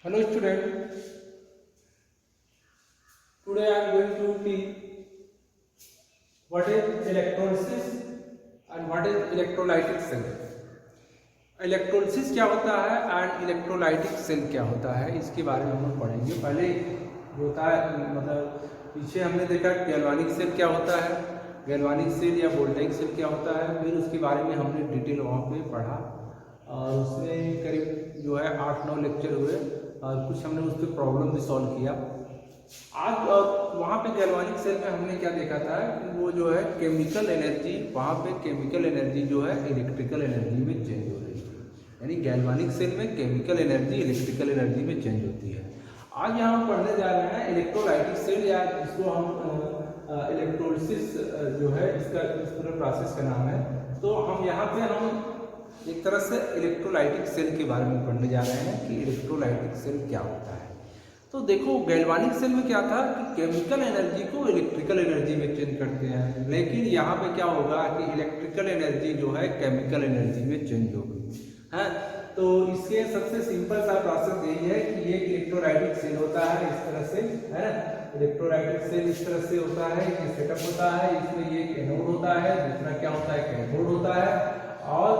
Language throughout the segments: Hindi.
Hello student, today I am going to teach what is electrolysis and what is electrolytic cell. Electrolysis क्या होता है एंड इलेक्ट्रोलाइटिक सेल क्या होता है, इसके बारे में हम लोग पढ़ेंगे। पहले जो होता है मतलब पीछे हमने देखा गैल्वानिक सेल क्या होता है, गैल्वानिक सेल या वोल्टेइक सेल क्या होता है, फिर उसके बारे में हमने डिटेल वहाँ पे पढ़ा और उसमें करीब जो है 8-9 लेक्चर हुए और कुछ हमने उस पर प्रॉब्लम भी सॉल्व किया। आज वहाँ पे गैल्वानिक सेल में हमने क्या देखा था कि वो जो है केमिकल एनर्जी, वहाँ पे केमिकल एनर्जी जो है इलेक्ट्रिकल एनर्जी में चेंज हो रही है, यानी गैल्वानिक सेल में केमिकल एनर्जी इलेक्ट्रिकल एनर्जी में चेंज होती है। आज यहाँ हम पढ़ने जा रहे हैं इलेक्ट्रोलाइटिक सेल, या जिसको हम इलेक्ट्रोलिसिस जो है इसका इस पूरे प्रोसेस का नाम है। तो हम यहाँ पे हम एक तरह से इलेक्ट्रोलाइटिक सेल के बारे में पढ़ने जा रहे हैं कि इलेक्ट्रोलाइटिक सेल क्या होता है। तो देखो गैल्वानिक सेल में क्या था कि केमिकल एनर्जी को इलेक्ट्रिकल एनर्जी में चेंज करते हैं, लेकिन यहाँ पे क्या होगा कि इलेक्ट्रिकल एनर्जी जो है केमिकल एनर्जी में चेंज होगी है। तो इसके सबसे सिंपल सा प्रोसेस यही है कि ये इलेक्ट्रोलाइटिक सेल होता है इस तरह से, है ना। इलेक्ट्रोलाइटिक सेल इस तरह से होता है, ये सेटअप होता है, इसमें ये एनोड होता है, दूसरा क्या होता है कैथोड होता है, और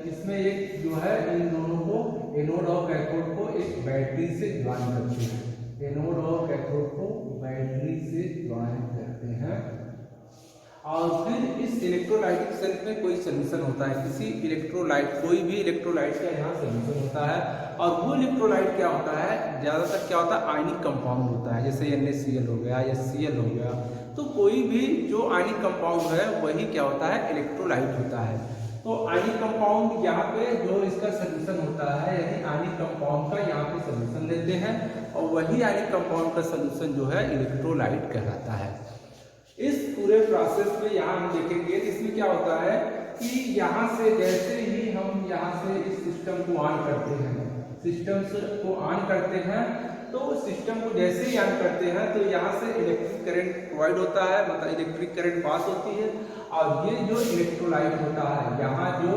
इसमें एक जो है इन दोनों को एनोड और कैथोड को एक बैटरी से ज्वाइन करते हैं, एनोड और कैथोड को बैटरी से ज्वाइन करते हैं। और फिर इस इलेक्ट्रोलाइटिक सेल में कोई सोल्यूशन होता है, किसी इलेक्ट्रोलाइट कोई भी इलेक्ट्रोलाइट का यहाँ सोल्यूशन होता है, और वो इलेक्ट्रोलाइट क्या होता है ज़्यादातर क्या होता है आयनिक कंपाउंड होता है, जैसे NaCl हो गया, HCl हो गया। तो कोई भी जो आयनिक कंपाउंड है वही क्या होता है इलेक्ट्रोलाइट होता है। तो आयनिक कंपाउंड यहाँ पे जो इसका सोल्यूशन होता है, यानी आयनिक कंपाउंड का यहाँ पे सोल्यूशन लेते हैं और वही आयनिक कंपाउंड का सोल्यूशन जो है इलेक्ट्रोलाइट कहलाता है। इस पूरे प्रोसेस में यहाँ हम देखेंगे इसमें क्या होता है कि यहाँ से जैसे ही हम यहाँ से इस सिस्टम को ऑन करते हैं, सिस्टम को ऑन करते हैं, तो सिस्टम को जैसे ही ऑन करते हैं तो यहाँ से इलेक्ट्रिक करंट प्रोवाइड होता है, मतलब इलेक्ट्रिक करंट पास होती है। और ये जो इलेक्ट्रोलाइट होता है, यहाँ जो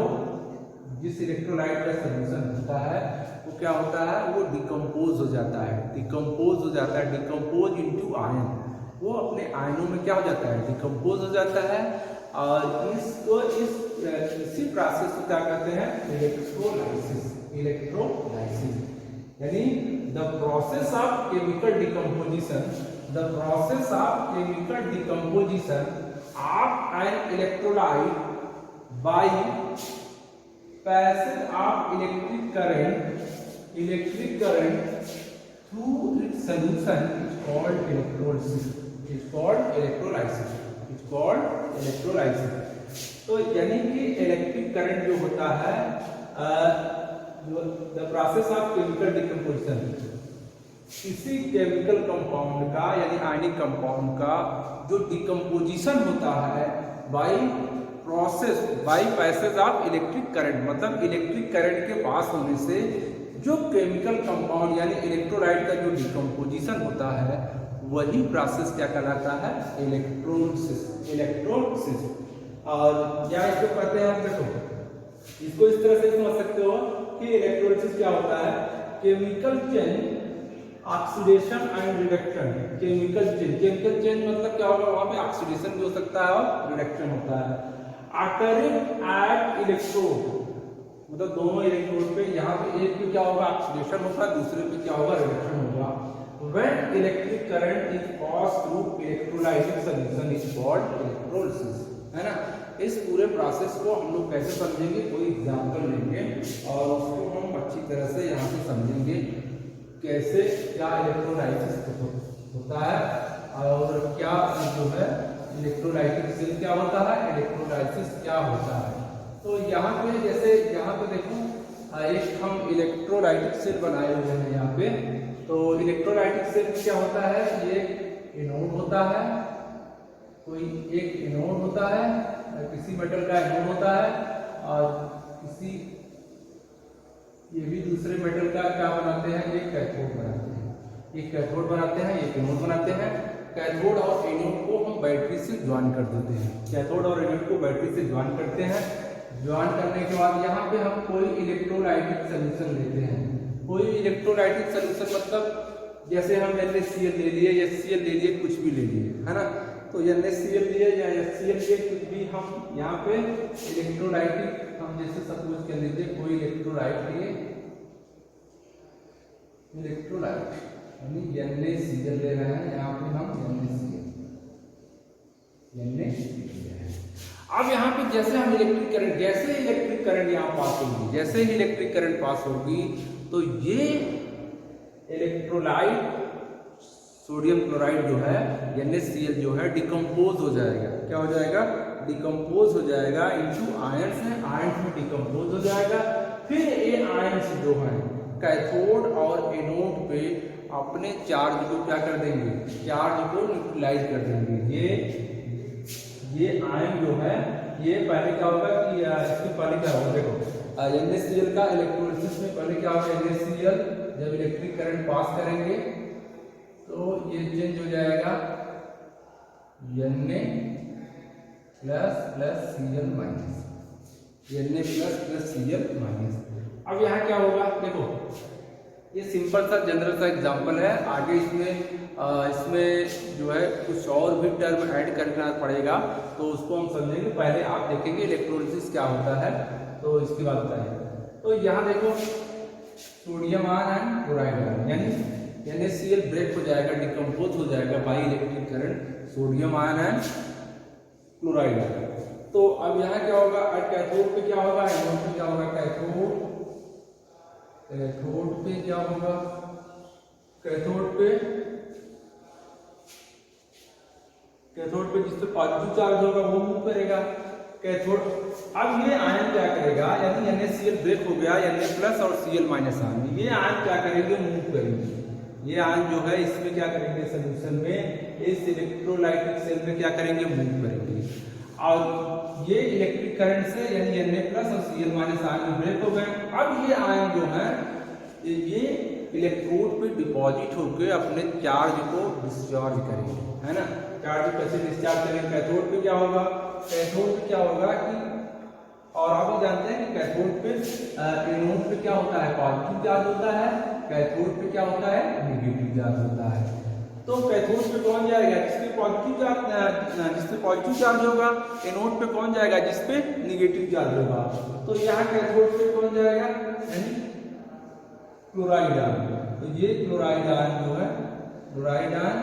जिस इलेक्ट्रोलाइट का सोल्यूशन होता है वो क्या होता है, वो डिकम्पोज हो जाता है, डिकम्पोज हो जाता है, डिकम्पोज इनटू आयन, वो अपने आयनों में क्या हो जाता है डिकम्पोज हो जाता है। और इसको इसी प्रोसेस को क्या कहते हैं इलेक्ट्रोलाइसिस, इलेक्ट्रोलाइसिस यानी the process of chemical decomposition, the process of chemical decomposition of an electrolyte by passage of electric current through its solution is called electrolysis, is called electrolysis, is called electrolysis। तो यानी कि इलेक्ट्रिक करंट जो होता है the process of chemical decomposition, किसी केमिकल कंपाउंड का यानी आयनिक कंपाउंड का जो डिकम्पोजिशन होता है by process by passage of electric current, मतलब इलेक्ट्रिक करंट के पास होने से जो केमिकल कंपाउंड यानी इलेक्ट्रोलाइट का जो डिकम्पोजिशन होता है वही प्रोसेस क्या कहलाता है इलेक्ट्रोलिसिस, इलेक्ट्रोलिसिस। और क्या इसको कहते हैं हम, देखो इसको इस तरह से समझ सकते हो कि इलेक्ट्रोलिसिस क्या होता है chemical change oxidation and reduction, chemical change मतलब क्या होगा, वहां पे ऑक्सीडेशन भी हो सकता है और रिडक्शन होता है। अकरिंग एट इलेक्ट्रोड, मतलब दोनों इलेक्ट्रोड पे, यहाँ पे एक पे क्या होगा ऑक्सीडेशन होगा, दूसरे पे क्या होगा रिडक्शन होगा। When electric current is pass through electrolytic solution is called electrolysis, है ना। इस पूरे प्रोसेस को हम लोग कैसे समझेंगे, कोई एग्जांपल लेंगे और उसको हम अच्छी तरह से यहाँ से समझेंगे कैसे क्या इलेक्ट्रोलाइसिस होता है और क्या जो है इलेक्ट्रोलाइटिक सेल क्या होता है, इलेक्ट्रोलाइसिस क्या होता है। तो यहाँ पे जैसे यहाँ पे देखो एक हम इलेक्ट्रोलाइटिक सेल बनाए हुए हैं यहाँ पे। तो इलेक्ट्रोलाइटिक सेल में क्या होता है, ये एनोड होता है, कोई एक एनोड होता है, किसी मेटल का एनोड होता है, और किसी ये भी दूसरे मेटल का क्या बनाते हैं, एक कैथोड बनाते हैं, एक कैथोड बनाते हैं, एक एनोड बनाते हैं। कैथोड और एनोड को हम बैटरी से ज्वाइन कर देते हैं, कैथोड और एनोड को बैटरी से ज्वाइन करते हैं। ज्वाइन करने के बाद यहाँ पे हम कोई इलेक्ट्रोलाइटिक सोल्यूशन लेते हैं, कोई भी इलेक्ट्रोलाइटिक सोल्यूशन मतलब जैसे हम NaCl ले लिए, HCl ले लिए, कुछ भी ले लिए, है ना। तो NaCl लिए या HCl लिए, कुछ भी हम यहाँ पे इलेक्ट्रोलाइटिक, हम जैसे सपोज कर लीजिए कोई इलेक्ट्रोलाइट लिए, इलेक्ट्रोलाइट यानी NaCl ले रहे हैं, यहाँ पे हम NaCl ले रहे हैं। अब यहाँ पे जैसे हम इलेक्ट्रिक करंट, जैसे इलेक्ट्रिक करंट यहाँ पास होगी, जैसे ही इलेक्ट्रिक करंट पास होगी तो ये इलेक्ट्रोलाइट सोडियम क्लोराइड जो है NaCl जो है डिकम्पोज हो जाएगा। क्या हो जाएगा? डिकम्पोज हो जाएगा इनटू आयंस है, आयंस में डिकम्पोज हो जाएगा। फिर ये आयंस जो है कैथोड और एनोड पे अपने चार्ज को क्या कर देंगे? चार्ज को न्यूट्रलाइज कर देंगे। ये आयन जो है ये पहले क्या होगा कि इसके पहले क्या होगा, देखो NaCl का इलेक्ट्रोलिसिस में पहले क्या होगा, NaCl जब इलेक्ट्रिक करंट पास करेंगे तो ये चेंज हो जाएगा Na plus plus Cl minus, Na plus plus Cl minus. अब यहाँ क्या होगा, देखो ये सिंपल सा जनरल सा एग्जांपल है। आगे इसमें जो है कुछ और भी टर्म ऐड करना पड़ेगा तो उसको हम समझेंगे। पहले आप देखेंगे इलेक्ट्रोलिसिस क्या होता है तो इसके बाद बताइए। तो यहाँ देखो sodium ion and chloride ion, यानी NaCl ब्रेक हो जाएगा, डिकम्पोज हो जाएगा by electric current sodium ion and chloride ion. तो अब यहाँ क्या होगा, कैथोड पे क्या होगा, एनोड पे क्या होगा, कैथोड पे क्या होगा, कैथोड पे जिससे पॉजिटिव चार्ज होगा वो मूव करेगा कैथोड। अब ये आयन क्या करेगा, यानी NaCl ब्रेक हो गया, Na प्लस और Cl माइनस आयन, ये आयन क्या करेंगे, मूव करेंगे। ये आयन जो है इसमें क्या करेंगे, सोल्यूशन में इस इलेक्ट्रोलाइटिक सेल में क्या करेंगे, मूव करेंगे। और ये इलेक्ट्रिक करंट से यानी Na प्लस और Cl माइनस आयन ब्रेक हो गए। अब ये आयन जो है ये इलेक्ट्रोड पे डिपॉजिट होकर अपने चार्ज को डिस्चार्ज करेंगे, है ना। चार्ज कैसे डिस्चार्ज करेंगे, कैथोड पे क्या होगा, कैथोड पे क्या होगा कि, और आप भी जानते हैं कि कैथोड पे एनोड पे क्या होता है, पॉजिटिव चार्ज होता है, कैथोड पे क्या होता है, नेगेटिव चार्ज होता है। तो कैथोड पे कौन जाएगा, जिसपे पॉजिटिव चार्ज होगा, एनोड पे कौन जाएगा, जिसपे नेगेटिव चार्ज होगा। तो यहाँ कैथोड पे कौन जाएगा, यानी क्लोराइड आयन। तो ये क्लोराइड आयन जो है, क्लोराइड आयन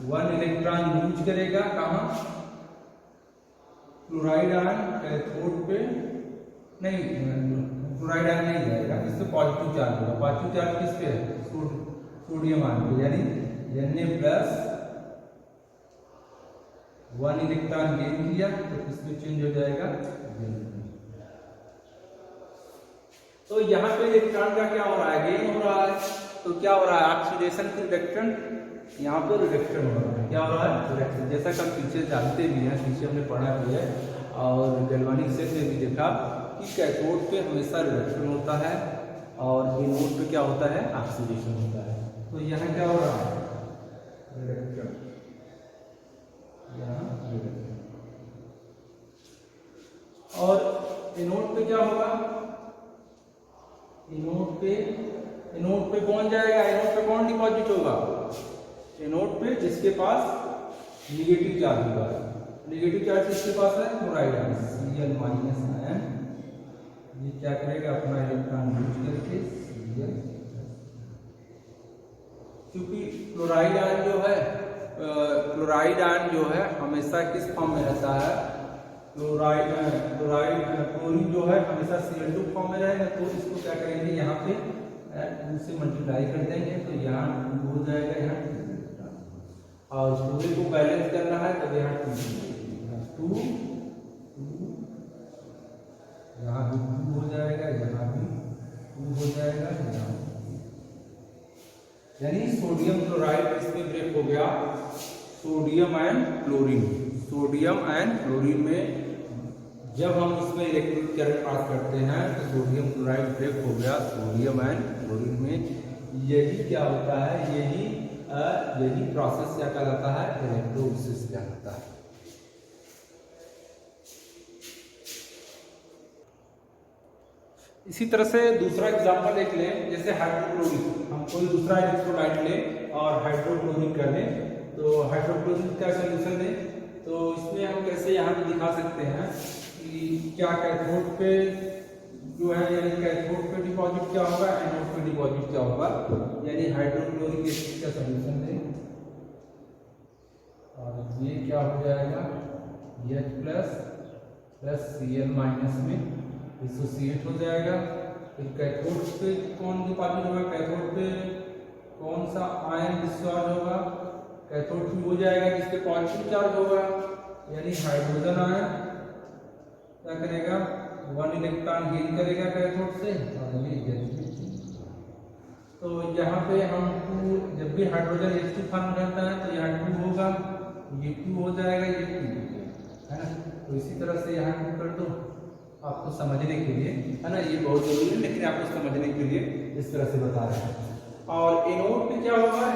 1 इलेक्ट्रॉन यूज करेगा, कहाँ, क्लोराइड आयन कैथोड पे नहीं, क्लोराइड आयन नहीं जाएगा, इससे पॉजिटिव चार्ज होगा। पॉजिटिव चार्ज किस पे है, सोडियम आयन पे, यानी Na प्लस 1 इलेक्ट्रॉन गेन किया तो इसमें चेंज हो जाएगा। तो यहाँ पे इलेक्ट्रॉन का क्या हो रहा है, गेन हो रहा है। तो क्या हो रहा है, ऑक्सीडेशन की रिडक्शन, यहाँ पे रिडक्शन हो रहा है। क्या हो रहा है, रिडक्शन। जैसा कि हम पीछे जानते भी हैं, पीछे हमने पढ़ा भी है और गैल्वानिक सेल में भी देखा कि कैथोड पे हमेशा रिडक्शन होता है और एनोड पे क्या होता है, ऑक्सीडेशन होता है। तो यहाँ क्या हो रहा है, रिडक्शन, यहाँ रिडक्शन। और एनोड पे क्या होगा, एनोड पे कौन जाएगा, एनोड पे कौन डिपॉजिट होगा, एनोड पे जिसके पास नेगेटिव चार्ज होगा। नेगेटिव चार्ज किसके पास है, chloride ion, Cl minus ion. ये क्या करेगा, अपना इलेक्ट्रॉन यूज करके Cl, क्योंकि क्लोराइड आयन जो है हमेशा किस फॉर्म में रहता है, क्लोरीन जो है हमेशा Cl2 फॉर्म में रहेगा। तो इसको क्या करेंगे, यहाँ पे 2 से मल्टीप्लाई कर देंगे तो यहाँ 2 हो जाएगा, यहाँ 2, और पूरे को बैलेंस करना है तो यहाँ 2, यहाँ भी 2 हो जाएगा, यहाँ भी 2 हो जाएगा, यहाँ, यानी सोडियम क्लोराइड इसमें ब्रेक हो गया। सोडियम एंड क्लोरीन में जब हम इसमें इलेक्ट्रिक करंट पास करते हैं तो सोडियम क्लोराइड ब्रेक हो गया सोडियम एंड क्लोरीन में। यही क्या होता है, यही प्रोसेस क्या कहलाता है, इलेक्ट्रोलिसिस कहलाता है। इसी तरह से दूसरा एग्जाम्पल एक लें, जैसे हाइड्रोक्लोरिक, हम कोई दूसरा इलेक्ट्रोलाइट लें और हाइड्रोक्लोरिक कर लें, तो हाइड्रोक्लोरिक का सोल्यूशन लें, तो इसमें हम कैसे यहाँ पे दिखा सकते हैं कि क्या कैथोड पे जो है, यानी कैथोड पे डिपॉजिट क्या होगा, एनोड पे डिपॉजिट क्या होगा, यानी हाइड्रोक्लोरिक एसिड का सोल्यूशन लें और ये क्या हो जाएगा, H प्लस Cl माइनस में एसोसिएट हो जाएगा। फिर कैथोड पे कौन डिपॉजिट होगा, कैथोड पे कौन सा आयन डिस्चार्ज होगा, कैथोड पे हो जाएगा जिसपे पॉजिटिव चार्ज होगा, यानी हाइड्रोजन आयन क्या करेगा, 1 इलेक्ट्रॉन गेन करेगा कैथोड से और ये H2। तो यहाँ पे हम जब भी हाइड्रोजन H2 फॉर्म करता है तो यहाँ 2 होगा, ये 2 हो जाएगा, ये 2 है ना। तो इसी तरह से यहाँ कर दो आपको समझने के लिए, है ना, ये बहुत जरूरी है लेकिन आपको समझने के लिए इस तरह से बता रहे हैं। और एनोड पे क्या होगा,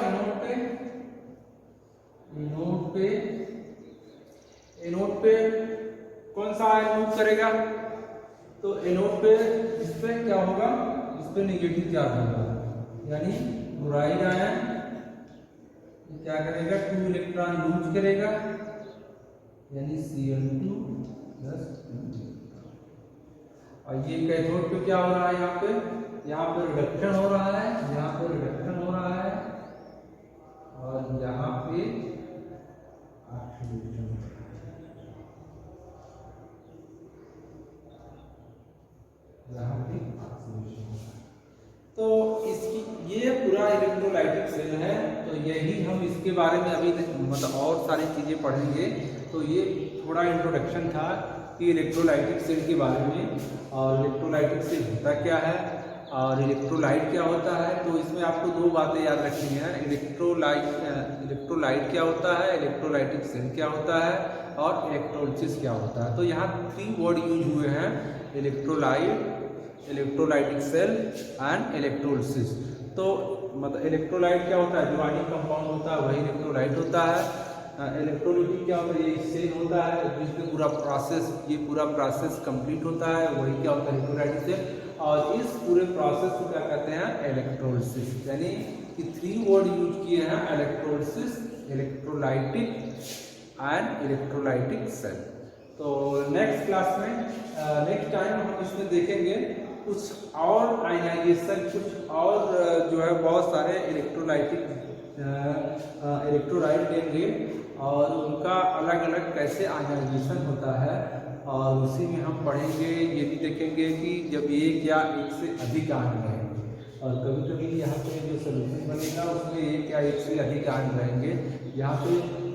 एनोड पे कौन सा आयन मूव करेगा, तो एनोड पे इस पे क्या होगा, इस पे नेगेटिव चार्ज होगा, यानी क्लोराइड आयन क्या करेगा, 2 इलेक्ट्रॉन लूज करेगा, यानी Cl2 + 2। और ये कैथोड पे क्या हो रहा है, यहाँ पे रिडक्शन हो रहा है, यहाँ पे रिडक्शन हो रहा है और यहाँ पे ऑक्सीडेशन हो रहा है, यहाँ पे ऑक्सीडेशन हो रहा है। तो इसकी ये पूरा इलेक्ट्रोलाइटिक सेल है, तो यही हम इसके बारे में अभी मतलब और सारी चीज़ें पढ़ेंगे। तो ये थोड़ा इंट्रोडक्शन था कि इलेक्ट्रोलाइटिक सेल के बारे में, और इलेक्ट्रोलाइटिक सेल होता क्या है और इलेक्ट्रोलाइट क्या होता है। तो इसमें आपको 2 बातें याद रखनी है, इलेक्ट्रोलाइट क्या होता है, इलेक्ट्रोलाइटिक सेल क्या होता है और इलेक्ट्रोलिसिस क्या होता है। तो यहाँ 3 वर्ड यूज हुए हैं, electrolyte, electrolytic cell and electrolysis. तो मतलब इलेक्ट्रोलाइट क्या होता है, जो आयनिक कंपाउंड होता है वही इलेक्ट्रोलाइट होता है। इलेक्ट्रोलिटिक क्या होता है, ये सेल होता है जिसमें पूरा प्रोसेस कंप्लीट होता है, वही क्या होता है, इलेक्ट्रोलाइटिक सेल। और इस पूरे प्रोसेस को क्या कहते हैं, इलेक्ट्रोलिसिस। यानी कि 3 वर्ड यूज किए हैं, electrolysis, electrolytic and electrolytic cell. तो नेक्स्ट क्लास में नेक्स्ट टाइम हम इसमें देखेंगे कुछ और आयनाइजेशन, कुछ और जो है बहुत सारे इलेक्ट्रोलाइट लेंगे और उनका अलग अलग कैसे आयनाइजेशन होता है, और उसी में हम पढ़ेंगे, ये भी देखेंगे कि जब एक या एक से अधिक आयन रहेंगे, और कभी कभी यहाँ पे जो सोल्यूशन बनेगा उसमें एक या एक से अधिक आयन रहेंगे। यहाँ पे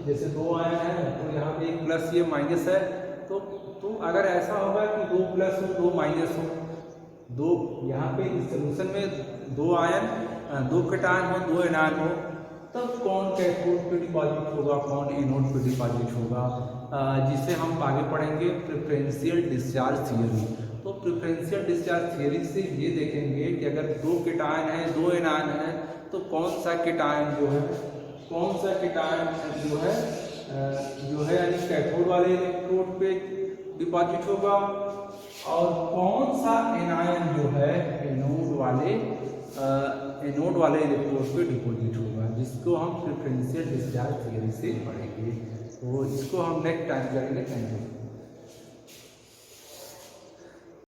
जैसे 2 आयन है तो यहाँ पे 1 प्लस ये माइनस है, तो अगर ऐसा होगा कि 2 प्लस हो 2 माइनस हो, 2 यहाँ पे इस सोल्यूशन में 2 आयन, 2 कैटायन हो 2 एनायन हो, तब कौन कैथोड पे डिपॉजिट होगा, कौन एनोड पे डिपॉजिट होगा, जिसे हम आगे पढ़ेंगे प्रेफरेंशियल डिस्चार्ज थ्योरी। तो प्रेफरेंशियल डिस्चार्ज थ्योरी से ये देखेंगे कि अगर 2 कैटायन है 2 एनायन है तो कौन सा कैटायन जो है यानी कैथोड वाले इलेक्ट्रोड पे डिपॉजिट होगा, और कौन सा एनायन जो है एनोड वाले इलेक्ट्रोड पे डिपॉजिट होगा, जिसको हम प्रेफरेंशियल डिस्चार्ज थ्योरी से पढ़ेंगे। तो इसको हम नेक्स्ट टाइम करेंगे। Thank you.